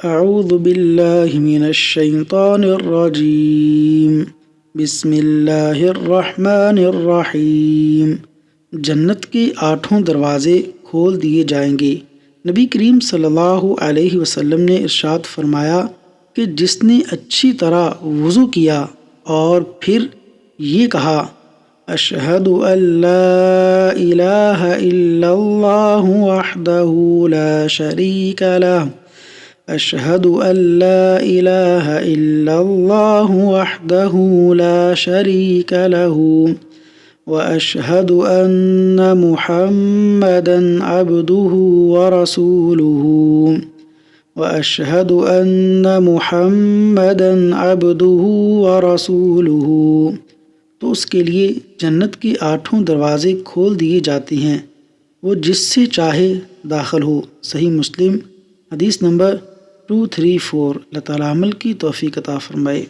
اعوذ باللہ من الشیطان الرجیم بسم اللہ الرحمن الرحیم۔ جنت کے 8 دروازے کھول دیے جائیں گے۔ نبی کریم صلی اللہ علیہ وسلم نے ارشاد فرمایا کہ جس نے اچھی طرح وضو کیا اور پھر یہ کہا اشہد ان لا الہ الا اللہ وحدہ لا شریک لہ، اشہد ان لا الہ الا اللہ وحدہ لا شریک لہ، واشہد ان محمدا عبدہ ورسولہ، واشہد ان محمدا عبدہ ورسولہ، تو اس کے لیے جنت کے 8 دروازے کھول دیے جاتے ہیں، وہ جس سے چاہے داخل ہو۔ صحیح مسلم حدیث نمبر 234۔ اللہ تعالیٰ عمل کی توفیق عطا فرمائے۔